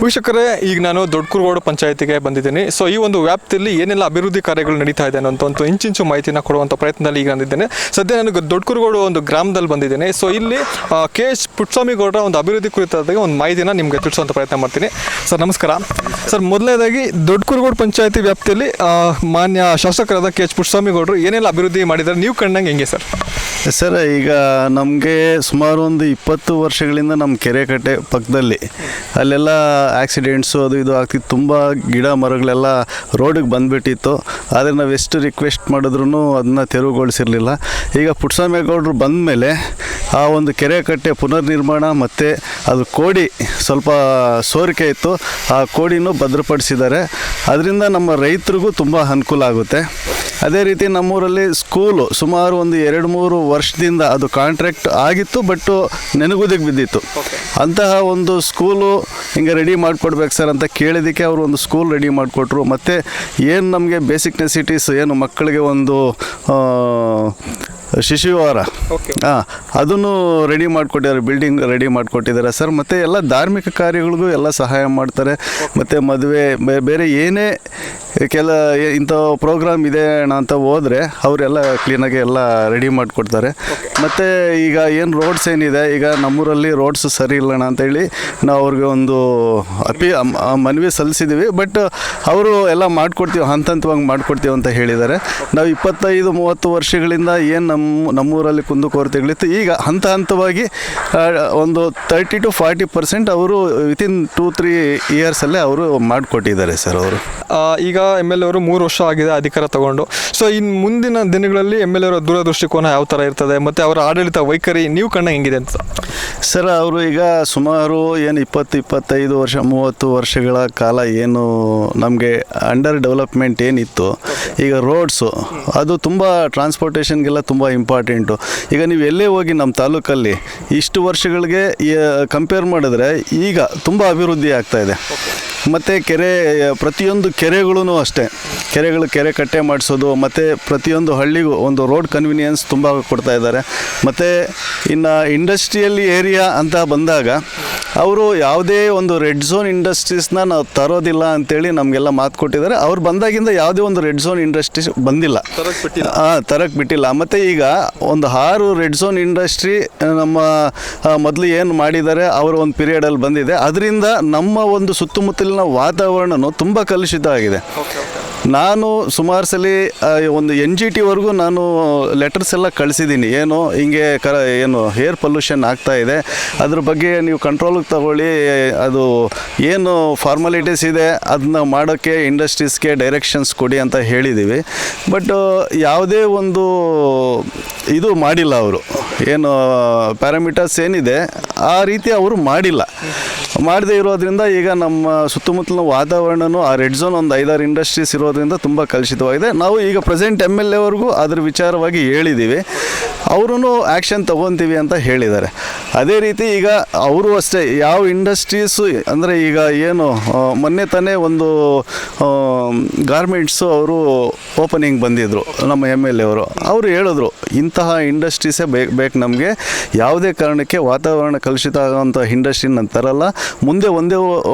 ವೀಕ್ಷಕರೇ, ಈಗ ನಾನು ದೊಡ್ಡಕುರುಗೋಡು ಪಂಚಾಯತಿಗೆ ಬಂದಿದ್ದೀನಿ. ಸೊ ಈ ಒಂದು ವ್ಯಾಪ್ತಿಯಲ್ಲಿ ಏನೆಲ್ಲ ಅಭಿವೃದ್ಧಿ ಕಾರ್ಯಗಳು ನಡೀತಾ ಇದೆ ಅನ್ನೋ ಒಂದು ಇಂಚಿಂಚು ಮಾಹಿತಿನ ಕೊಡುವಂಥ ಪ್ರಯತ್ನದಲ್ಲಿ ಈಗ ನಾನಿದ್ದೇನೆ. ಸದ್ಯ ನಾನು ದೊಡ್ಡಕುರುಗೋಡು ಒಂದು ಗ್ರಾಮದಲ್ಲಿ ಬಂದಿದ್ದೇನೆ. ಸೊ ಇಲ್ಲಿ KH ಪುಟ್ಟಸ್ವಾಮಿ ಗೌಡರ ಒಂದು ಅಭಿವೃದ್ಧಿ ಕುರಿತಾದ ಒಂದು ಮಾಹಿತಿನ ನಿಮಗೆ ತಿಳಿಸುವಂಥ ಪ್ರಯತ್ನ ಮಾಡ್ತೀನಿ. ಸರ್ ನಮಸ್ಕಾರ. ಸರ್, ಮೊದಲನೇದಾಗಿ ದೊಡ್ಡಕುರುಗೋಡು ಪಂಚಾಯತಿ ವ್ಯಾಪ್ತಿಯಲ್ಲಿ ಮಾನ್ಯ ಶಾಸಕರಾದ KH ಪುಟ್ಟಸ್ವಾಮಿ ಗೌಡರು ಏನೆಲ್ಲ ಅಭಿವೃದ್ಧಿ ಮಾಡಿದ್ದಾರೆ ನೀವು ಕಂಡಂಗೆ ಹೆಂಗೆ ಸರ್? ಸರ್, ಈಗ ನಮಗೆ ಸುಮಾರು ಒಂದು 20 ವರ್ಷಗಳಿಂದ ನಮ್ಮ ಕೆರೆಕಟ್ಟೆ ಪಕ್ಕದಲ್ಲಿ ಅಲ್ಲೆಲ್ಲ ಆಕ್ಸಿಡೆಂಟ್ಸು ಅದು ಇದು ಆಗ್ತಿತ್ತು. ತುಂಬ ಗಿಡ ಮರಗಳೆಲ್ಲ ರೋಡಿಗೆ ಬಂದುಬಿಟ್ಟಿತ್ತು. ಆದರೆ ನಾವು ಎಷ್ಟು ರಿಕ್ವೆಸ್ಟ್ ಮಾಡಿದ್ರೂ ಅದನ್ನ ತೆರವುಗೊಳಿಸಿರಲಿಲ್ಲ. ಈಗ ಪುಟ್ಟಸ್ವಾಮಿ ಗೌಡರು ಬಂದ ಮೇಲೆ ಆ ಒಂದು ಕೆರೆಕಟ್ಟೆ ಪುನರ್ನಿರ್ಮಾಣ ಮತ್ತು ಅದು ಕೋಡಿ ಸ್ವಲ್ಪ ಸೋರಿಕೆ ಇತ್ತು, ಆ ಕೋಡಿನೂ ಭದ್ರಪಡಿಸಿದ್ದಾರೆ. ಅದರಿಂದ ನಮ್ಮ ರೈತರಿಗೂ ತುಂಬ ಅನುಕೂಲ ಆಗುತ್ತೆ. ಅದೇ ರೀತಿ ನಮ್ಮೂರಲ್ಲಿ ಸ್ಕೂಲು ಸುಮಾರು ಒಂದು 2-3 ವರ್ಷದಿಂದ ಅದು ಕಾಂಟ್ರಾಕ್ಟ್ ಆಗಿತ್ತು, ಬಟ್ಟು ನೆನಗುದಿಗೆ ಬಿದ್ದಿತ್ತು. ಅಂತಹ ಒಂದು ಸ್ಕೂಲು ಹಿಂಗೆ ರೆಡಿ ಮಾಡಿಕೊಡ್ಬೇಕು ಸರ್ ಅಂತ ಕೇಳಿದ್ದಕ್ಕೆ ಅವರು ಒಂದು ಸ್ಕೂಲ್ ರೆಡಿ ಮಾಡಿಕೊಟ್ರು. ಮತ್ತು ಏನು ನಮಗೆ ಬೇಸಿಕ್ ನೆಸಿಟೀಸ್ ಏನು ಮಕ್ಕಳಿಗೆ ಒಂದು ಶಿಶುವಾರ ಅದನ್ನು ರೆಡಿ ಮಾಡಿಕೊಟ್ಟಿದ್ದಾರೆ, ಬಿಲ್ಡಿಂಗ್ ರೆಡಿ ಮಾಡಿಕೊಟ್ಟಿದ್ದಾರೆ ಸರ್. ಮತ್ತು ಎಲ್ಲ ಧಾರ್ಮಿಕ ಕಾರ್ಯಗಳಿಗೂ ಎಲ್ಲ ಸಹಾಯ ಮಾಡ್ತಾರೆ. ಮತ್ತು ಮದುವೆ ಬೇರೆ ಏನೇ ಇಂಥ ಪ್ರೋಗ್ರಾಮ್ ಇದೆ ಅಂತ ಹೋದರೆ ಅವರೆಲ್ಲ ಕ್ಲೀನಾಗಿ ಎಲ್ಲ ರೆಡಿ ಮಾಡಿಕೊಡ್ತಾರೆ. ಮತ್ತು ಈಗ ಏನು ರೋಡ್ಸ್ ಏನಿದೆ, ಈಗ ನಮ್ಮೂರಲ್ಲಿ ರೋಡ್ಸ್ ಸರಿ ಇಲ್ಲಣ್ಣ ಅಂತೇಳಿ ನಾವು ಅವ್ರಿಗೆ ಒಂದು ಮನವಿ ಸಲ್ಲಿಸಿದ್ದೀವಿ. ಬಟ್ ಅವರು ಎಲ್ಲ ಮಾಡಿಕೊಡ್ತೀವಿ, ಹಂತವಾಗಿ ಮಾಡಿಕೊಡ್ತೀವಿ ಅಂತ ಹೇಳಿದ್ದಾರೆ. ನಾವು 25-30 ವರ್ಷಗಳಿಂದ ಏನು ನಮ್ಮೂರಲ್ಲಿ ಕುಂದುಕೊರತೆಗಳಿತ್ತು, ಈಗ ಹಂತವಾಗಿ ಒಂದು 30-40% ಅವರು ವಿತಿನ್ 2-3 ಇಯರ್ಸಲ್ಲೇ ಅವರು ಮಾಡಿಕೊಟ್ಟಿದ್ದಾರೆ ಸರ್. ಅವರು ಈಗ MLA ಅವರು 3 ವರ್ಷ ಆಗಿದೆ ಅಧಿಕಾರ ತಗೊಂಡು. ಸೊ ಇನ್ನು ಮುಂದಿನ ದಿನಗಳಲ್ಲಿ MLA ಅವರ ದೂರದೃಷ್ಟಿಕೋನ ಯಾವ ಥರ ಇರ್ತದೆ ಮತ್ತು ಅವರ ಆಡಳಿತ ವೈಖರಿ ನೀವು ಕಂಡ ಹೆಂಗಿದೆ ಅಂತ ಸರ್? ಅವರು ಈಗ ಸುಮಾರು ಏನು 20-25 ವರ್ಷ 30 ವರ್ಷಗಳ ಕಾಲ ಏನು ನಮಗೆ ಅಂಡರ್ ಡೆವಲಪ್ಮೆಂಟ್ ಏನಿತ್ತು, ಈಗ ರೋಡ್ಸು ಅದು ತುಂಬ ಟ್ರಾನ್ಸ್ಪೋರ್ಟೇಷನ್ಗೆಲ್ಲ ತುಂಬ ಇಂಪಾರ್ಟೆಂಟು. ಈಗ ನೀವು ಎಲ್ಲೇ ಹೋಗಿ ನಮ್ಮ ತಾಲೂಕಲ್ಲಿ ಇಷ್ಟು ವರ್ಷಗಳಿಗೆ ಕಂಪೇರ್ ಮಾಡಿದ್ರೆ ಈಗ ತುಂಬ ಅಭಿವೃದ್ಧಿ ಆಗ್ತಾಯಿದೆ. ಮತ್ತು ಪ್ರತಿಯೊಂದು ಕೆರೆಗಳೂ ಅಷ್ಟೇ, ಕೆರೆ ಕಟ್ಟೆ ಮಾಡಿಸೋದು ಮತ್ತು ಪ್ರತಿಯೊಂದು ಹಳ್ಳಿಗೂ ಒಂದು ರೋಡ್ ಕನ್ವೀನಿಯನ್ಸ್ ತುಂಬ ಕೊಡ್ತಾ ಇದ್ದಾರೆ. ಮತ್ತು ಇನ್ನು ಇಂಡಸ್ಟ್ರಿಯಲ್ ಏರಿಯಾ ಅಂತ ಬಂದಾಗ ಅವರು ಯಾವುದೇ ಒಂದು ರೆಡ್ ಝೋನ್ ಇಂಡಸ್ಟ್ರೀಸ್ನ ನಾವು ತರೋದಿಲ್ಲ ಅಂತೇಳಿ ನಮಗೆಲ್ಲ ಮಾತು ಕೊಟ್ಟಿದ್ದಾರೆ. ಅವ್ರು ಬಂದಾಗಿಂದ ಯಾವುದೇ ಒಂದು ರೆಡ್ ಝೋನ್ ಇಂಡಸ್ಟ್ರೀಸ್ ಬಂದಿಲ್ಲ, ತರಕ್ಕೆ ಬಿಟ್ಟಿಲ್ಲ. ಮತ್ತು ಈಗ ಒಂದು 6 ರೆಡ್ ಝೋನ್ ಇಂಡಸ್ಟ್ರಿ ನಮ್ಮ ಮೊದಲು ಏನು ಮಾಡಿದ್ದಾರೆ ಅವರ ಒಂದು ಪೀರಿಯಡಲ್ಲಿ ಬಂದಿದೆ. ಅದರಿಂದ ನಮ್ಮ ಒಂದು ಸುತ್ತಮುತ್ತಲಿನ ವಾತಾವರಣನೂ ತುಂಬ ಕಲುಷಿತ ಆಗಿದೆ. ನಾನು ಸುಮಾರು ಸಲ ಒಂದು NGTವರೆಗೂ ನಾನು ಲೆಟರ್ಸ್ ಎಲ್ಲ ಕಳಿಸಿದ್ದೀನಿ. ಹಿಂಗೆ ಏನು ಏರ್ ಪೊಲ್ಯೂಷನ್ ಆಗ್ತಾಯಿದೆ, ಅದ್ರ ಬಗ್ಗೆ ನೀವು ಕಂಟ್ರೋಲಿಗೆ ತಗೊಳ್ಳಿ, ಅದು ಏನು ಫಾರ್ಮಾಲಿಟೀಸ್ ಇದೆ ಅದನ್ನ ಮಾಡೋಕ್ಕೆ ಇಂಡಸ್ಟ್ರೀಸ್ಗೆ ಡೈರೆಕ್ಷನ್ಸ್ ಕೊಡಿ ಅಂತ ಹೇಳಿದ್ದೀವಿ. ಬಟ್ ಯಾವುದೇ ಒಂದು ಇದು ಮಾಡಿಲ್ಲ ಅವರು. ಏನು ಪ್ಯಾರಾಮೀಟರ್ಸ್ ಏನಿದೆ ಆ ರೀತಿ ಅವರು ಮಾಡದೇ ಇರೋದ್ರಿಂದ ಈಗ ನಮ್ಮ ಸುತ್ತಮುತ್ತಲಿನ ವಾತಾವರಣನೂ ಆ ರೆಡ್ ಝೋನ್ ಒಂದು 5-6 ಇಂಡಸ್ಟ್ರೀಸ್ ಇರೋದ್ರಿಂದ ತುಂಬ ಕಲುಷಿತವಾಗಿದೆ. ನಾವು ಈಗ ಪ್ರೆಸೆಂಟ್ MLA ಅವ್ರಿಗೂ ಅದ್ರ ವಿಚಾರವಾಗಿ ಹೇಳಿದ್ದೀವಿ, ಅವರೂ ಆ್ಯಕ್ಷನ್ ತೊಗೊತೀವಿ ಅಂತ ಹೇಳಿದ್ದಾರೆ. ಅದೇ ರೀತಿ ಈಗ ಅವರು ಅಷ್ಟೇ ಯಾವ ಇಂಡಸ್ಟ್ರೀಸು ಅಂದರೆ ಈಗ ಏನು ಮೊನ್ನೆ ತಾನೇ ಒಂದು ಗಾರ್ಮೆಂಟ್ಸು ಅವರು ಓಪನಿಂಗ್ ಬಂದಿದ್ದರು ನಮ್ಮ MLA ಅವರು ಹೇಳಿದ್ರು, ಇಂತಹ ಇಂಡಸ್ಟ್ರೀಸೇ ಬೇಕು ನಮಗೆ, ಯಾವುದೇ ಕಾರಣಕ್ಕೆ ವಾತಾವರಣ ಕಲುಷಿತ ಆಗೋವಂಥ ಇಂಡಸ್ಟ್ರಿ ನಾನು ತರಲ್ಲ, ಮುಂದೆ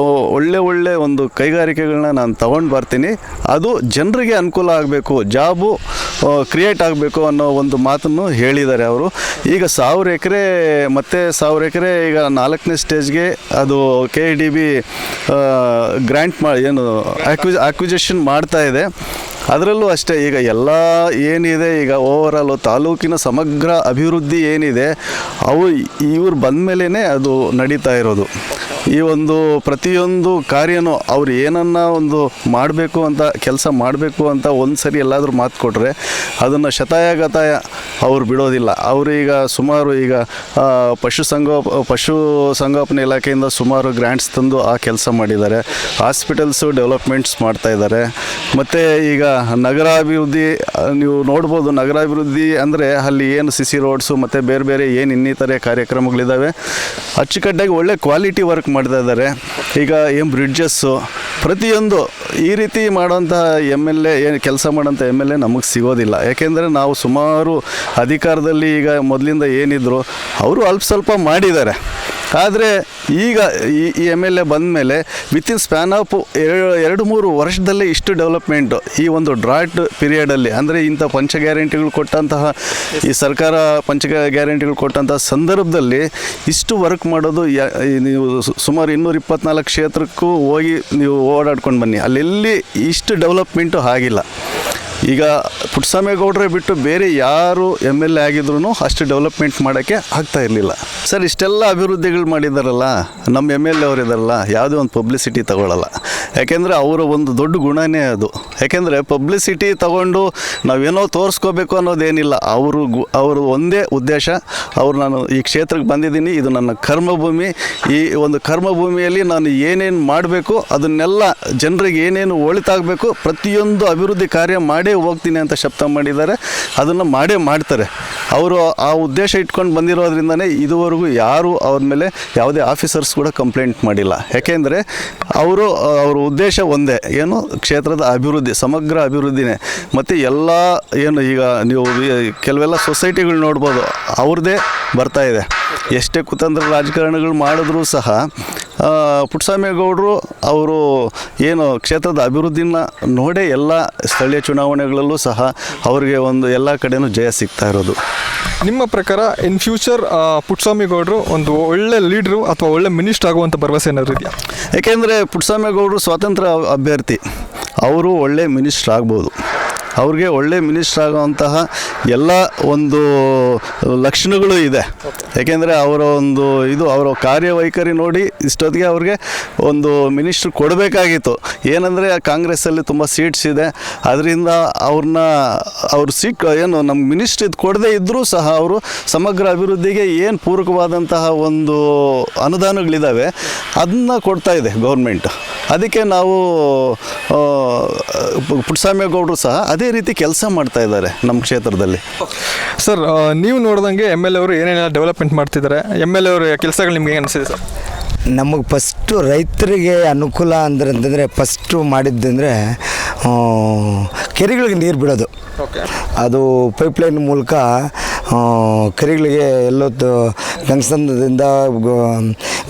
ಒಳ್ಳೆ ಒಂದು ಕೈಗಾರಿಕೆಗಳನ್ನ ನಾನು ತಗೊಂಡು ಬರ್ತೀನಿ, ಅದು ಜನರಿಗೆ ಅನುಕೂಲ ಆಗಬೇಕು, ಜಾಬು ಕ್ರಿಯೇಟ್ ಆಗಬೇಕು ಅನ್ನೋ ಒಂದು ಮಾತನ್ನು ಹೇಳಿದ್ದಾರೆ ಅವರು. ಈಗ 1000 ಎಕರೆ ಮತ್ತು 1000 ಎಕರೆ ಈಗ 4ನೇ ಸ್ಟೇಜ್ಗೆ ಅದು KIDB ಗ್ರ್ಯಾಂಟ್ ಅಕ್ವಿಜೇಷನ್ ಮಾಡ್ತಾ ಇದೆ. ಅದರಲ್ಲೂ ಅಷ್ಟೇ ಈಗ ಎಲ್ಲ ಏನಿದೆ ಈಗ ಓವರಾಲು ತಾಲೂಕಿನ ಸಮಗ್ರ ಅಭಿವೃದ್ಧಿ ಏನಿದೆ ಇವ್ರು ಬಂದ ಮೇಲೇ ಅದು ನಡೀತಾ ಇರೋದು. ಈ ಒಂದು ಪ್ರತಿಯೊಂದು ಕಾರ್ಯನೂ ಅವ್ರು ಏನನ್ನ ಒಂದು ಮಾಡಬೇಕು ಅಂತ ಕೆಲಸ ಮಾಡಬೇಕು ಅಂತ ಒಂದು ಸರಿ ಎಲ್ಲಾದರೂ ಮಾತು ಕೊಟ್ಟರೆ ಅದನ್ನು ಶತಾಯಗತಾಯ ಅವ್ರು ಬಿಡೋದಿಲ್ಲ. ಅವರು ಈಗ ಸುಮಾರು ಈಗ ಪಶು ಸಂಗೋಪನೆ ಇಲಾಖೆಯಿಂದ ಸುಮಾರು ಗ್ರ್ಯಾಂಟ್ಸ್ ತಂದು ಆ ಕೆಲಸ ಮಾಡಿದ್ದಾರೆ. ಹಾಸ್ಪಿಟಲ್ಸು ಡೆವಲಪ್ಮೆಂಟ್ಸ್ ಮಾಡ್ತಾಯಿದ್ದಾರೆ. ಮತ್ತು ಈಗ ನಗರಾಭಿವೃದ್ಧಿ ನೀವು ನೋಡ್ಬೋದು, ನಗರಾಭಿವೃದ್ಧಿ ಅಂದರೆ ಅಲ್ಲಿ ಏನು CC ರೋಡ್ಸು ಮತ್ತು ಬೇರೆ ಏನು ಇನ್ನಿತರೆ ಕಾರ್ಯಕ್ರಮಗಳಿದ್ದಾವೆ ಅಚ್ಚುಕಟ್ಟಾಗಿ ಒಳ್ಳೆ ಕ್ವಾಲಿಟಿ ವರ್ಕ್ ಮಾಡ್ತಾ ಇದ್ದಾರೆ. ಈಗ ಬ್ರಿಡ್ಜಸ್ಸು ಪ್ರತಿಯೊಂದು ಈ ರೀತಿ ಮಾಡೋಂಥ MLA ಏನು ಕೆಲಸ ಮಾಡೋಂಥ MLA ನಮಗೆ ಸಿಗೋದಿಲ್ಲ. ಯಾಕೆಂದರೆ ನಾವು ಸುಮಾರು ಅಧಿಕಾರದಲ್ಲಿ ಈಗ ಮೊದಲಿಂದ ಏನಿದ್ರು ಅವರು ಸ್ವಲ್ಪ ಮಾಡಿದ್ದಾರೆ. ಆದರೆ ಈಗ ಈ ಎಮ್ ಎಲ್ ಎ ಬಂದ ಮೇಲೆ ವಿತಿನ್ ಸ್ಪ್ಯಾನ್ ಆಫ್ 2-3 ವರ್ಷದಲ್ಲೇ ಇಷ್ಟು ಡೆವಲಪ್ಮೆಂಟು ಈ ಒಂದು ಡ್ರಾಟ್ ಪೀರಿಯಡಲ್ಲಿ, ಅಂದರೆ ಇಂಥ ಪಂಚ ಗ್ಯಾರಂಟಿಗಳು ಕೊಟ್ಟಂತಹ ಈ ಸರ್ಕಾರ ಪಂಚ ಗ್ಯಾರಂಟಿಗಳು ಕೊಟ್ಟಂತಹ ಸಂದರ್ಭದಲ್ಲಿ ಇಷ್ಟು ವರ್ಕ್ ಮಾಡೋದು ನೀವು ಸುಮಾರು 224 ಕ್ಷೇತ್ರಕ್ಕೂ ಹೋಗಿ ನೀವು ಓಡಾಡ್ಕೊಂಡು ಬನ್ನಿ, ಅಲ್ಲೆಲ್ಲಿ ಇಷ್ಟು ಡೆವಲಪ್ಮೆಂಟು ಆಗಿಲ್ಲ. ಈಗ ಪುಟ್ಟಸ್ವಾಮಿಗೌಡರೇ ಬಿಟ್ಟು ಬೇರೆ ಯಾರು ಎಮ್ ಎಲ್ ಎ ಆಗಿದ್ರು ಅಷ್ಟು ಡೆವಲಪ್ಮೆಂಟ್ ಮಾಡೋಕ್ಕೆ ಆಗ್ತಾ ಇರಲಿಲ್ಲ. ಸರ್ ಇಷ್ಟೆಲ್ಲ ಅಭಿವೃದ್ಧಿಗಳು ಮಾಡಿದಾರಲ್ಲ, ನಮ್ಮ ಎಮ್ ಎಲ್ ಎ ಅವರಿದಾರಲ್ಲ, ಯಾವುದೇ ಒಂದು ಪಬ್ಲಿಸಿಟಿ ತಗೊಳ್ಳಲ್ಲ. ಯಾಕೆಂದರೆ ಅವರ ಒಂದು ದೊಡ್ಡ ಗುಣನೇ ಅದು. ಯಾಕೆಂದರೆ ಪಬ್ಲಿಸಿಟಿ ತಗೊಂಡು ನಾವೇನೋ ತೋರಿಸ್ಕೋಬೇಕು ಅನ್ನೋದೇನಿಲ್ಲ. ಅವರು ಒಂದೇ ಉದ್ದೇಶ, ನಾನು ಈ ಕ್ಷೇತ್ರಕ್ಕೆ ಬಂದಿದ್ದೀನಿ, ಇದು ನನ್ನ ಕರ್ಮಭೂಮಿ, ಈ ಒಂದು ಕರ್ಮಭೂಮಿಯಲ್ಲಿ ನಾನು ಏನೇನು ಮಾಡಬೇಕು ಅದನ್ನೆಲ್ಲ ಜನರಿಗೆ ಏನೇನು ಒಳಿತಾಗಬೇಕು ಪ್ರತಿಯೊಂದು ಅಭಿವೃದ್ಧಿ ಕಾರ್ಯ ಮಾಡೇ ಹೋಗ್ತೀನಿ ಅಂತ ಶಬ್ದ ಮಾಡಿದ್ದಾರೆ. ಅದನ್ನು ಮಾಡೇ ಮಾಡ್ತಾರೆ. ಅವರು ಆ ಉದ್ದೇಶ ಇಟ್ಕೊಂಡು ಬಂದಿರೋದ್ರಿಂದನೇ ಇದುವರೆಗೂ ಯಾರು ಅವ್ರ ಮೇಲೆ ಯಾವುದೇ ಆಫೀಸರ್ಸ್ ಕೂಡ ಕಂಪ್ಲೇಂಟ್ ಮಾಡಿಲ್ಲ. ಯಾಕೆಂದರೆ ಅವ್ರ ಉದ್ದೇಶ ಒಂದೇ, ಏನು ಕ್ಷೇತ್ರದ ಅಭಿವೃದ್ಧಿ, ಸಮಗ್ರ ಅಭಿವೃದ್ಧಿನೇ. ಮತ್ತು ಎಲ್ಲ ಏನು ಈಗ ನೀವು ಕೆಲವೆಲ್ಲ ಸೊಸೈಟಿಗಳು ನೋಡ್ಬೋದು, ಅವ್ರದ್ದೇ ಬರ್ತಾಯಿದೆ. ಎಷ್ಟೇ ಕುತಂತ್ರ ರಾಜಕಾರಣಗಳು ಮಾಡಿದ್ರೂ ಸಹ ಪುಟ್ಟಸ್ವಾಮಿಗೌಡರು ಅವರು ಏನು ಕ್ಷೇತ್ರದ ಅಭಿವೃದ್ಧಿನ ನೋಡೇ ಎಲ್ಲ ಸ್ಥಳೀಯ ಚುನಾವಣೆಗಳಲ್ಲೂ ಸಹ ಅವರಿಗೆ ಒಂದು ಎಲ್ಲ ಕಡೆಯೂ ಜಯ ಸಿಗ್ತಾ ಇರೋದು. ನಿಮ್ಮ ಪ್ರಕಾರ ಇನ್ ಫ್ಯೂಚರ್ ಪುಟ್ಟಸ್ವಾಮಿಗೌಡರು ಒಂದು ಒಳ್ಳೆ ಲೀಡ್ರು ಅಥವಾ ಒಳ್ಳೆ ಮಿನಿಸ್ಟರ್ ಆಗುವಂಥ ಭರವಸೆ ಏನಾದರೂ ಇದೆಯಾ? ಯಾಕೆಂದರೆ ಪುಟ್ಟಸ್ವಾಮಿಗೌಡರು ಸ್ವಾತಂತ್ರ್ಯ ಅಭ್ಯರ್ಥಿ, ಅವರು ಒಳ್ಳೆ ಮಿನಿಸ್ಟರ್ ಆಗ್ಬೋದು. ಅವ್ರಿಗೆ ಒಳ್ಳೆ ಮಿನಿಸ್ಟರ್ ಆಗುವಂತಹ ಎಲ್ಲ ಒಂದು ಲಕ್ಷಣಗಳು ಇದೆ. ಯಾಕೆಂದರೆ ಅವರ ಒಂದು ಅವರ ಕಾರ್ಯವೈಖರಿ ನೋಡಿ ಇಷ್ಟೊತ್ತಿಗೆ ಅವ್ರಿಗೆ ಒಂದು ಮಿನಿಸ್ಟ್ರ್ ಕೊಡಬೇಕಾಗಿತ್ತು. ಏನಂದರೆ ಕಾಂಗ್ರೆಸ್ಸಲ್ಲಿ ತುಂಬ ಸೀಟ್ಸ್ ಇದೆ, ಅದರಿಂದ ಅವ್ರ ಸೀಟ್ ಏನು ನಮ್ಗೆ ಮಿನಿಸ್ಟ್ರ್ ಇದು ಕೊಡದೇ ಇದ್ದರೂ ಸಹ ಅವರು ಸಮಗ್ರ ಅಭಿವೃದ್ಧಿಗೆ ಏನು ಪೂರಕವಾದಂತಹ ಒಂದು ಅನುದಾನಗಳಿದ್ದಾವೆ ಅದನ್ನ ಕೊಡ್ತಾ ಇದೆ ಗೌರ್ಮೆಂಟ್. ಅದಕ್ಕೆ ನಾವು ಪುಟ್ಟಸ್ವಾಮಿಗೌಡರು ಸಹ ಅದೇ ರೀತಿ ಕೆಲಸ ಮಾಡ್ತಾ ಇದ್ದಾರೆ ನಮ್ಮ ಕ್ಷೇತ್ರದಲ್ಲಿ. ಸರ್, ನೀವು ನೋಡಿದಂಗೆ ಎಮ್ ಎಲ್ ಎ ಅವರು ಏನೇನೆಲ್ಲ ಡೆವಲಪ್ಮೆಂಟ್ ಮಾಡ್ತಿದ್ದಾರೆ, ಎಮ್ ಎಲ್ ಎ ಅವರ ಕೆಲಸಗಳು ನಿಮ್ಗೆ ಏನು ಅನಿಸಿದೆ ಸರ್? ನಮಗೆ ಫಸ್ಟು ರೈತರಿಗೆ ಅನುಕೂಲ ಅಂತಂದರೆ ಫಸ್ಟು ಮಾಡಿದ್ದಂದರೆ ಕೆರೆಗಳಿಗೆ ನೀರು ಬಿಡೋದು. ಅದು ಪೈಪ್ಲೈನ್ ಮೂಲಕ ಕೆರೆಗಳಿಗೆ ಎಲ್ಲೊತ್ತು ಗಂಗಸಂದ್ರದಿಂದ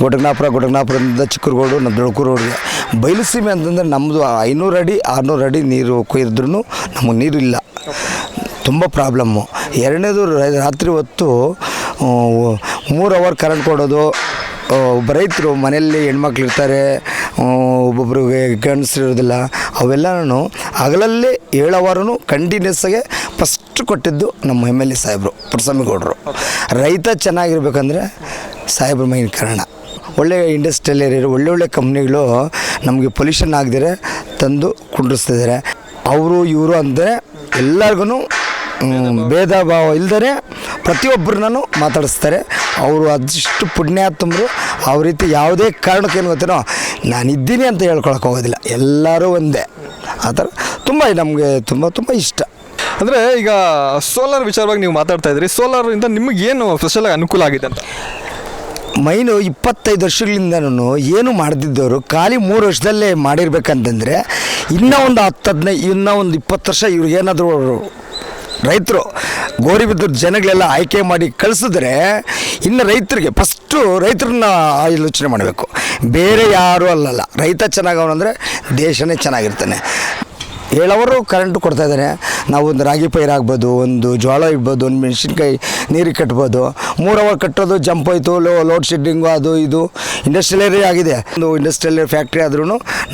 ಘಟಕನಾಪುರದಿಂದ ಚಿಕ್ಕರಗೋಡು ನಮ್ಮ ದೊಡ್ಕೂರು ರೋಡ್ಗೆ ಬಯಲುಸೀಮೆ ಅಂತಂದರೆ ನಮ್ಮದು 500 ಅಡಿ 600 ಅಡಿ ನೀರು ಕೊಯ್ದ್ರೂ ನಮಗೆ ನೀರು ಇಲ್ಲ, ತುಂಬ ಪ್ರಾಬ್ಲಮ್ಮು. ಎರಡನೇದು ರಾತ್ರಿ ಹೊತ್ತು 3 ಅವರ್ ಕರೆಂಟ್ ಕೊಡೋದು. ಒಬ್ಬ ರೈತರು ಮನೆಯಲ್ಲಿ ಹೆಣ್ಮಕ್ಳು ಇರ್ತಾರೆ, ಒಬ್ಬೊಬ್ರಿಗೆ ಗಂಡಸರು ಇರೋದಿಲ್ಲ, ಅವೆಲ್ಲನೂ ಹಗಲಲ್ಲಿ 7 ಅವರೂ ಕಂಟಿನ್ಯೂಸ್ಸಾಗೆ ಫಸ್ಟ್ ಕೊಟ್ಟಿದ್ದು ನಮ್ಮ ಎಮ್ ಎಲ್ ಎ ಸಾಹೇಬರು ಪುಟ್ಟಸ್ವಾಮಿಗೌಡರು. ರೈತ ಚೆನ್ನಾಗಿರ್ಬೇಕಂದ್ರೆ ಸಾಹೇಬ್ರ ಮೈನ್ ಕಾರಣ. ಒಳ್ಳೆಯ ಇಂಡಸ್ಟ್ರಿಯಲ್ ಏರಿಯಾ, ಒಳ್ಳೊಳ್ಳೆ ಕಂಪ್ನಿಗಳು ನಮಗೆ ಪೊಲ್ಯೂಷನ್ ಆಗದಿರೆ ತಂದು ಕುಂಡ್ರಿಸ್ತಿದ್ದಾರೆ. ಅವರು ಇವರು ಅಂದರೆ ಎಲ್ಲರಿಗೂ ಭೇದ ಭಾವ ಇಲ್ದರೆ ಪ್ರತಿಯೊಬ್ಬರನ್ನೂ ಮಾತಾಡಿಸ್ತಾರೆ. ಅವರು ಅದಿಷ್ಟು ಪುಣ್ಯಾತ್ಮರು. ಅವ್ರ ರೀತಿ ಯಾವುದೇ ಕಾರಣಕ್ಕೇನು ಗೊತ್ತೇನೋ ನಾನಿದ್ದೀನಿ ಅಂತ ಹೇಳ್ಕೊಳಕ್ಕೆ ಹೋಗೋದಿಲ್ಲ, ಎಲ್ಲರೂ ಒಂದೇ. ಆ ಥರ ತುಂಬ ನಮಗೆ ತುಂಬ ಇಷ್ಟ. ಅಂದರೆ ಈಗ ಸೋಲಾರ್ ವಿಚಾರವಾಗಿ ನೀವು ಮಾತಾಡ್ತಾ ಇದ್ರಿ, ಸೋಲಾರಿಂದ ನಿಮಗೇನು ಸ್ಪೆಷಲಾಗಿ ಅನುಕೂಲ ಆಗಿದೆ ಅಂತ? ಮೈನು 25 ವರ್ಷಗಳಿಂದನೂ ಏನು ಮಾಡ್ತಿದ್ದವರು ಖಾಲಿ 3 ವರ್ಷದಲ್ಲೇ ಮಾಡಿರ್ಬೇಕಂತಂದರೆ ಇನ್ನೂ ಒಂದು 10-15 ಇನ್ನೂ ಒಂದು 20 ವರ್ಷ ಇವ್ರಿಗೇನಾದರೂ ರೈತರು ಗೋರಿಬಿದ್ದೂರು ಜನಗಳೆಲ್ಲ ಆಯ್ಕೆ ಮಾಡಿ ಕಳಿಸಿದ್ರೆ ಇನ್ನು ರೈತರಿಗೆ ಫಸ್ಟು ರೈತರನ್ನ ಆಲೋಚನೆ ಮಾಡಬೇಕು, ಬೇರೆ ಯಾರೂ ಅಲ್ಲಲ್ಲ. ರೈತ ಚೆನ್ನಾಗವನಂದರೆ ದೇಶನೇ ಚೆನ್ನಾಗಿರ್ತಾನೆ. 7 ಅವರು ಕರೆಂಟು ಕೊಡ್ತಾಯಿದ್ದಾನೆ. ನಾವು ಒಂದು ರಾಗಿ ಪೈರಾಗ್ಬೋದು, ಒಂದು ಜೋಳ ಇಡ್ಬೋದು, ಒಂದು ಮೆಣಸಿನ್ಕಾಯಿ ನೀರಿಗೆ ಕಟ್ಬೋದು. 3 ಅವರ್ ಕಟ್ಟೋದು ಜಂಪ್ ಹೋಯ್ತು, ಲೋಡ್ ಶೆಡ್ಡಿಂಗು ಅದು ಇದು ಇಂಡಸ್ಟ್ರಿಯಲ್ ಏರಿಯಾ ಆಗಿದೆ. ಒಂದು ಇಂಡಸ್ಟ್ರಿಯಲ್ ಫ್ಯಾಕ್ಟ್ರಿ ಆದ್ರೂ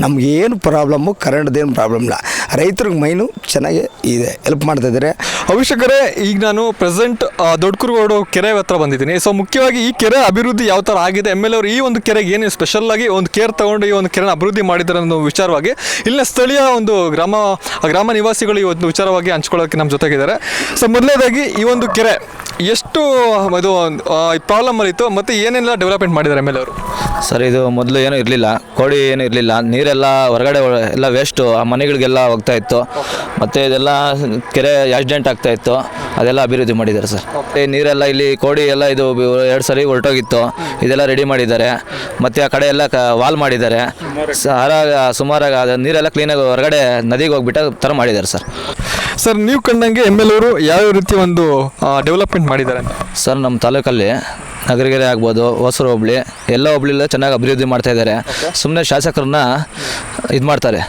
ನಮಗೇನು ಪ್ರಾಬ್ಲಮ್ಮು, ಕರೆಂಟ್ದೇನು ಪ್ರಾಬ್ಲಮ್ ಇಲ್ಲ. ರೈತರಿಗೆ ಮೈನು ಚೆನ್ನಾಗಿ ಇದೆ, ಹೆಲ್ಪ್ ಮಾಡ್ತಾಯಿದ್ದಾರೆ. ಅವಶ್ಯಕರೇ ಈಗ ನಾನು ಪ್ರೆಸೆಂಟ್ ದೊಡ್ಕೂರುಗೋಡು ಕೆರೆ ಹತ್ರ ಬಂದಿದ್ದೀನಿ. ಸೊ ಮುಖ್ಯವಾಗಿ ಈ ಕೆರೆ ಅಭಿವೃದ್ಧಿ ಯಾವ ಥರ ಆಗಿದೆ, ಎಮ್ ಎಲ್ ಎ ಅವರು ಈ ಒಂದು ಕೆರೆಗೆ ಏನು ಸ್ಪೆಷಲ್ಲಾಗಿ ಒಂದು ಕೇರ್ ತೊಗೊಂಡು ಈ ಒಂದು ಕೆರೆನ ಅಭಿವೃದ್ಧಿ ಮಾಡಿದ್ದಾರೆ ಅನ್ನೋ ವಿಚಾರವಾಗಿ ಇಲ್ಲಿನ ಸ್ಥಳೀಯ ಒಂದು ಗ್ರಾಮ ನಿವಾಸಿಗಳು ಈ ಒಂದು ವಿಚಾರವಾಗಿ ಹಂಚ್ಕೊಳ್ಳೋಕ್ಕೆ ನಮ್ಮ ಜೊತೆಗಿದ್ದಾರೆ. ಸೊ ಮೊದಲನೇದಾಗಿ ಈ ಒಂದು ಕೆರೆ ಎಷ್ಟು ಇದು ಪ್ರಾಬ್ಲಮ್ ಅಲ್ಲಿತ್ತು ಮತ್ತು ಏನೆಲ್ಲ ಡೆವಲಪ್ಮೆಂಟ್ ಮಾಡಿದ್ದಾರೆ ಎಮ್ ಎಲ್ ಎ ಅವರು? ಸರ್, ಇದು ಮೊದಲು ಏನೂ ಇರಲಿಲ್ಲ, ಕೋಡಿ ಏನೂ ಇರಲಿಲ್ಲ, ನೀರೆಲ್ಲ ಹೊರಗಡೆ ಎಲ್ಲ ವೇಸ್ಟು ಆ ಮನೆಗಳಿಗೆಲ್ಲ ಹೋಗ್ತಾ ಇತ್ತು. ಮತ್ತು ಇದೆಲ್ಲ ಕೆರೆ ಆಕ್ಸಿಡೆಂಟ್ ಆಗ್ತಾ ಇತ್ತು, ಅದೆಲ್ಲ ಅಭಿವೃದ್ಧಿ ಮಾಡಿದ್ದಾರೆ ಸರ್. ಮತ್ತು ನೀರೆಲ್ಲ ಇಲ್ಲಿ ಕೋಡಿ ಎಲ್ಲ ಇದು 2 ಸರಿ ಹೊರಟೋಗಿತ್ತು, ಇದೆಲ್ಲ ರೆಡಿ ಮಾಡಿದ್ದಾರೆ. ಮತ್ತು ಆ ಕಡೆ ಎಲ್ಲ ವಾಲ್ ಮಾಡಿದ್ದಾರೆ. ಸುಮಾರಾಗಿ ಅದು ನೀರೆಲ್ಲ ಕ್ಲೀನಾಗಿ ಹೊರಗಡೆ ನದಿಗೆ ಹೋಗ್ಬಿಟ್ಟು ಥರ ಮಾಡಿದ್ದಾರೆ ಸರ್. ಸರ್, ನೀವು ಕಂಡಂಗೆ ಎಮ್ ಎಲ್ ಎ ಅವರು ಯಾವ ರೀತಿ ಒಂದು ಡೆವಲಪ್ಮೆಂಟ್ ಮಾಡಿದ್ದಾರೆ ಅಂತ? ಸರ್, ನಮ್ಮ ತಾಲೂಕಲ್ಲಿ ನಗರಗೆರೆ ಆಗ್ಬೋದು, ಹೊಸೂರು ಹೋಬಳಿ ಎಲ್ಲ ಹೋಬಳಿಲ್ಲ ಚೆನ್ನಾಗಿ ಅಭಿವೃದ್ಧಿ ಮಾಡ್ತಾ ಇದ್ದಾರೆ. ಸುಮ್ಮನೆ ಶಾಸಕರನ್ನ ಇದು ಮಾಡ್ತಾರೆ,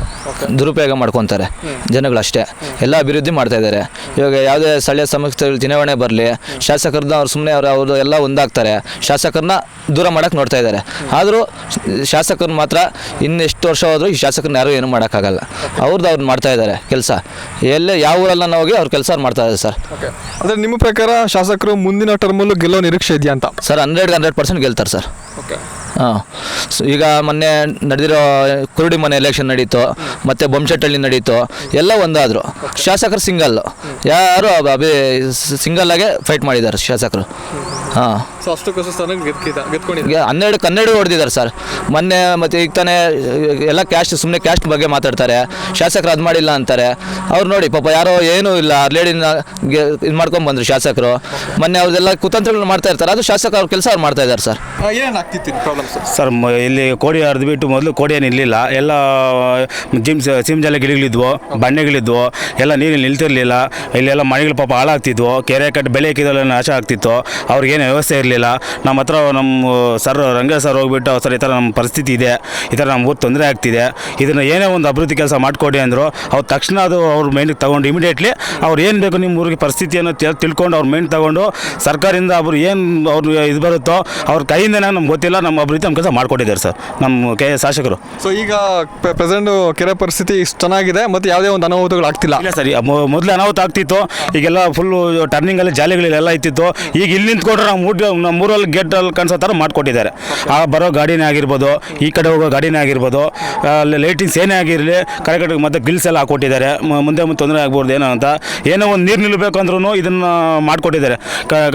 ದುರುಪಯೋಗ ಮಾಡ್ಕೊತಾರೆ ಜನಗಳಷ್ಟೇ. ಎಲ್ಲ ಅಭಿವೃದ್ಧಿ ಮಾಡ್ತಾ ಇದ್ದಾರೆ. ಇವಾಗ ಯಾವುದೇ ಸ್ಥಳೀಯ ಸಂಸ್ಥೆಗಳು ಚುನಾವಣೆ ಬರಲಿ, ಶಾಸಕರನ್ನ ಅವ್ರು ಸುಮ್ಮನೆ ಅವರು ಎಲ್ಲ ಒಂದಾಗ್ತಾರೆ, ಶಾಸಕರನ್ನ ದೂರ ಮಾಡೋಕ್ಕೆ ನೋಡ್ತಾ ಇದ್ದಾರೆ. ಆದರೂ ಶಾಸಕರು ಮಾತ್ರ ಇನ್ನೆಷ್ಟು ವರ್ಷ ಹೋದರೂ ಈ ಶಾಸಕರನ್ನ ಯಾರೂ ಏನೂ ಮಾಡೋಕ್ಕಾಗಲ್ಲ. ಅವ್ರು ಮಾಡ್ತಾ ಇದ್ದಾರೆ ಕೆಲಸ. ಎಲ್ಲೇ ಯಾವ ಊರಲ್ಲ ನಾವು ಹೋಗಿ ಅವ್ರ ಕೆಲಸ ಮಾಡ್ತಾ ಇದ್ದಾರೆ ಸರ್. ಅಂದರೆ ನಿಮ್ಮ ಪ್ರಕಾರ ಶಾಸಕರು ಮುಂದಿನ ಟರ್ಮಲ್ಲೂ ಗೆಲ್ಲೋ ನಿರೀಕ್ಷೆ ಇದೆಯಾ ಅಂತ? ಸರ್ 100% ಗೆಲ್ತಾರೆ ಸರ್. ಹಾಂ, ಈಗ ಮೊನ್ನೆ ನಡೆದಿರೋ ಕುರುಡಿ ಮನೆ ಎಲೆಕ್ಷನ್ ನಡೀತು, ಮತ್ತು ಬೊಮ್ಮಶೆಟ್ಟಳ್ಳಿ ನಡೀತು, ಎಲ್ಲ ಒಂದಾದರು. ಶಾಸಕರು ಸಿಂಗಲ್ಲು, ಯಾರು ಸಿಂಗಲ್ಲಾಗೆ ಫೈಟ್ ಮಾಡಿದ್ದಾರೆ ಶಾಸಕರು. ಹಾಂ, ಸೊ ಅಷ್ಟಕ್ಕೋಸ್ಕರ ಈಗ 12 ಹೊಡೆದಿದ್ದಾರೆ ಸರ್ ಮೊನ್ನೆ. ಮತ್ತು ಈಗ ತಾನೇ ಎಲ್ಲ ಕ್ಯಾಸ್ಟ್, ಸುಮ್ಮನೆ ಕ್ಯಾಸ್ಟ್ ಬಗ್ಗೆ ಮಾತಾಡ್ತಾರೆ, ಶಾಸಕರು ಅದು ಮಾಡಿಲ್ಲ ಅಂತಾರೆ. ಅವ್ರು ನೋಡಿ ಪಾಪ ಯಾರೋ ಏನೂ ಇಲ್ಲ ಲೇಡಿನ ಇದು ಮಾಡ್ಕೊಂಡು ಬಂದರು ಶಾಸಕರು. ಮೊನ್ನೆ ಅವ್ರದ್ದೆಲ್ಲ ಕುತಂತ್ರಗಳು ಮಾಡ್ತಾ ಇರ್ತಾರೆ, ಅದು ಶಾಸಕ ಅವ್ರ ಕೆಲಸ ಅವ್ರು ಮಾಡ್ತಾ ಇದ್ದಾರೆ ಸರ್. ಏನಾಗ್ತಿತ್ತು ಪ್ರಾಬ್ಲಮ್ ಸರ್? ಇಲ್ಲಿ ಕೋಡಿ ಹರಿದು ಬಿಟ್ಟು ಮೊದಲು ಕೋಡಿ ಏನು ಇರಲಿಲ್ಲ, ಎಲ್ಲ ಸಿಮ್ಜಾಲ ಗಿಡಗಳಿದ್ವು, ಬಂಡೆಗಳಿದ್ವು, ಎಲ್ಲ ನೀರಲ್ಲಿ ನಿಲ್ತಿರಲಿಲ್ಲ. ಇಲ್ಲೆಲ್ಲ ಮನೆಗಳು ಪಾಪ ಹಾಳಾಗ್ತಿದ್ವು, ಕೆರೆ ಕಟ್ಟಿ ಬೆಳೆ ಹಾಕಿದೆಲ್ಲ ನಾಶ ಆಗ್ತಿತ್ತು. ಅವ್ರಿಗೇನು ವ್ಯವಸ್ಥೆ ಇರಲಿಲ್ಲ. ನಮ್ಮ ಹತ್ರ ನಮ್ಮ ಸರ್ ರಂಗ ಸರ್ ಹೋಗ್ಬಿಟ್ಟು, ಸರ್ ಈ ಥರ ನಮ್ಮ ಪರಿಸ್ಥಿತಿ ಇದೆ, ಈ ಥರ ನಮ್ಮ ಊರು ತೊಂದರೆ ಆಗ್ತಿದೆ, ಇದನ್ನು ಏನೇ ಒಂದು ಅಭಿವೃದ್ಧಿ ಕೆಲಸ ಮಾಡಿಕೊಡಿ ಅಂದರು. ಅವ್ರು ತಕ್ಷಣ ಅದು ಅವ್ರ ಮೈಂಡಿಗೆ ತೊಗೊಂಡು ಇಮಿಡಿಯೇಟ್ಲಿ ಅವ್ರು ಏನು ಬೇಕು ನಿಮ್ಮ ಊರಿಗೆ ಪರಿಸ್ಥಿತಿಯನ್ನು ತಿಳ್ಕೊಂಡು ಅವ್ರ ಮೈಂಡ್ ತೊಗೊಂಡು ಸರ್ಕಾರದಿಂದ ಅವರು ಏನು ಅವ್ರು ಇದು ಬರುತ್ತೋ ಅವ್ರ ಕೈಯಿಂದನೇ ನಮ್ಗೆ ಗೊತ್ತಿಲ್ಲ, ನಮ್ಮ ಅಭಿವೃದ್ಧಿ ನಮ್ಮ ಕೆಲಸ ಮಾಡಿಕೊಟ್ಟಿದ್ದಾರೆ ಸರ್ ನಮ್ಮ ಶಾಸಕರು. ಸೊ ಈಗ ಪ್ರೆಸೆಂಟ್ ಕೆರೆ ಪರಿಸ್ಥಿತಿ ಇಷ್ಟು ಚೆನ್ನಾಗಿದೆ ಮತ್ತು ಯಾವುದೇ ಒಂದು ಅನಾಹುತಗಳು ಆಗ್ತಿಲ್ಲ? ಇಲ್ಲ ಸರ್, ಮೊದಲು ಅನಾಹುತ ಆಗ್ತಿತ್ತು, ಈಗೆಲ್ಲ ಫುಲ್ಲು ಟರ್ನಿಂಗಲ್ಲಿ ಜಾಲಿಗಳೆಲ್ಲ ಇತ್ತಿತ್ತು. ಈಗ ಇಲ್ಲಿ ನಿಂತ್ಕೊಂಡ್ರೆ ನಮ್ಮ ಊರಲ್ಲಿ ಗೇಟಲ್ಲಿ ಕಾಣಿಸೋ ಥರ ಮಾಡಿಕೊಟ್ಟಿದ್ದಾರೆ. ಆ ಬರೋ ಗಾಡಿನೇ ಆಗಿರ್ಬೋದು, ಈ ಕಡೆ ಹೋಗೋ ಗಾಡಿನೇ ಆಗಿರ್ಬೋದು, ಅಲ್ಲಿ ಲೈಟಿಂಗ್ಸ್ ಏನೇ ಆಗಿರಲಿ ಕರೆಕ್ಟಾಗಿ ಮತ್ತು ಗ್ರಿಲ್ಸ್ ಎಲ್ಲ ಹಾಕ್ಕೊಟ್ಟಿದ್ದಾರೆ. ಮುಂದೆ ತೊಂದರೆ ಆಗ್ಬೋದು ಏನೋ ಅಂತ. ಏನೋ ಒಂದು ನೀರು ನಿಲ್ಲಬೇಕು ಅಂದ್ರೂ ಇದನ್ನು ಮಾಡಿಕೊಟ್ಟಿದ್ದಾರೆ,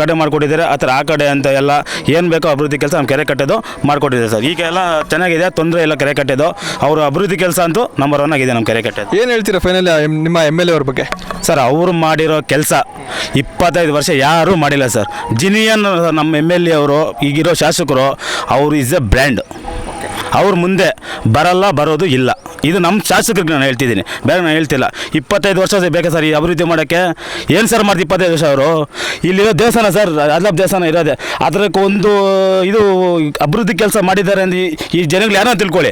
ಕಡೆ ಮಾಡಿಕೊಟ್ಟಿದ್ದಾರೆ. ಆ ಥರ ಆ ಕಡೆ ಅಂತ ಎಲ್ಲ ಏನು ಬೇಕೋ ಅಭಿವೃದ್ಧಿ ಕೆಲಸ ನಮ್ಮ ಕೆರೆ ಕಟ್ಟೋದು ಮಾಡಿಕೊಟ್ಟಿದ್ದಾರೆ ಸರ್. ಈಗ ಎಲ್ಲ ಚೆನ್ನಾಗಿದೆ, ತೊಂದರೆ ಇಲ್ಲ ಕೆರೆ ಕಟ್ಟೋದು. ಅವರು ಅಭಿವೃದ್ಧಿ ಕೆಲಸ ಅಂತೂ ನಂಬರ್ 1 ಆಗಿದೆ ನಮ್ಮ ಕೆರೆ ಕಟ್ಟೋದು. ಏನು ಹೇಳ್ತೀರಾ ಫೈನಲಿ ನಿಮ್ಮ MLA ಅವ್ರ ಬಗ್ಗೆ? ಸರ್ ಅವರು ಮಾಡಿರೋ ಕೆಲಸ 25 ವರ್ಷ ಯಾರೂ ಮಾಡಿಲ್ಲ ಸರ್. ಜಿನಿಯನ್ ನಮ್ಮ MLA ಅವರು, ಈಗಿರೋ ಶಾಸಕರು, ಅವರು ಈಸ್ ಎ ಬ್ರ್ಯಾಂಡ್. ಅವ್ರ ಮುಂದೆ ಬರೋದು ಇಲ್ಲ. ಇದು ನಮ್ಮ ಶಾಸಕರಿಗೆ ನಾನು ಹೇಳ್ತಿದ್ದೀನಿ, ಬೇರೆ ನಾನು ಹೇಳ್ತಿಲ್ಲ. 25 ವರ್ಷ ಬೇಕಾ ಸರ್ ಈ ಅಭಿವೃದ್ಧಿ ಮಾಡೋಕ್ಕೆ? ಏನು ಸರ್ ಮಾಡ್ದು 25 ವರ್ಷ ಅವರು? ಇಲ್ಲಿರೋ ದೇವಸ್ಥಾನ ಸರ್, ಅಲ್ಲಬ್ ದೇವಸ್ಥಾನ ಇರೋದೆ, ಅದಕ್ಕೆ ಒಂದು ಇದು ಅಭಿವೃದ್ಧಿ ಕೆಲಸ ಮಾಡಿದ್ದಾರೆ ಅಂತ ಈ ಜನಗಳು ಯಾರೋ ತಿಳ್ಕೊಳ್ಳಿ.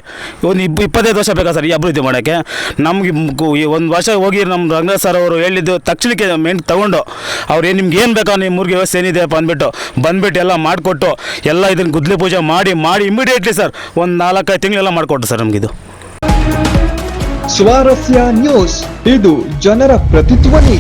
ಒಂದು 25 ವರ್ಷ ಬೇಕಾ ಸರ್ ಈ ಅಭಿವೃದ್ಧಿ ಮಾಡೋಕ್ಕೆ? ನಮಗೆ ಒಂದು ವರ್ಷ ಹೋಗಿ ನಮ್ಮ ರಂಗ ಸರ್ ಅವರು ಹೇಳಿದ್ದು ತಕ್ಷಣಕ್ಕೆ ಮೇನ್ ತೊಗೊಂಡು ಅವ್ರು ನಿಮ್ಗೆ ಏನು ಬೇಕೋ ನಿಮ್ಮ ಊರಿಗೆ ವ್ಯವಸ್ಥೆ ಏನಿದೆ ಬಂದ್ಬಿಟ್ಟು ಎಲ್ಲ ಮಾಡಿಕೊಟ್ಟು ಎಲ್ಲ ಇದನ್ನು ಗುದ್ಲಿ ಪೂಜೆ ಮಾಡಿ ಇಮಿಡಿಯೇಟ್ಲಿ ಸರ್ ಒಂದು 4-5 ತಿಂಗಳೆಲ್ಲ ಮಾಡಿಕೊಟ್ರು ಸರ್ ನಮಗಿದು. ಸ್ವಾರಸ್ಯ ನ್ಯೂಸ್, ಇದು ಜನರ ಪ್ರತಿಧ್ವನಿ.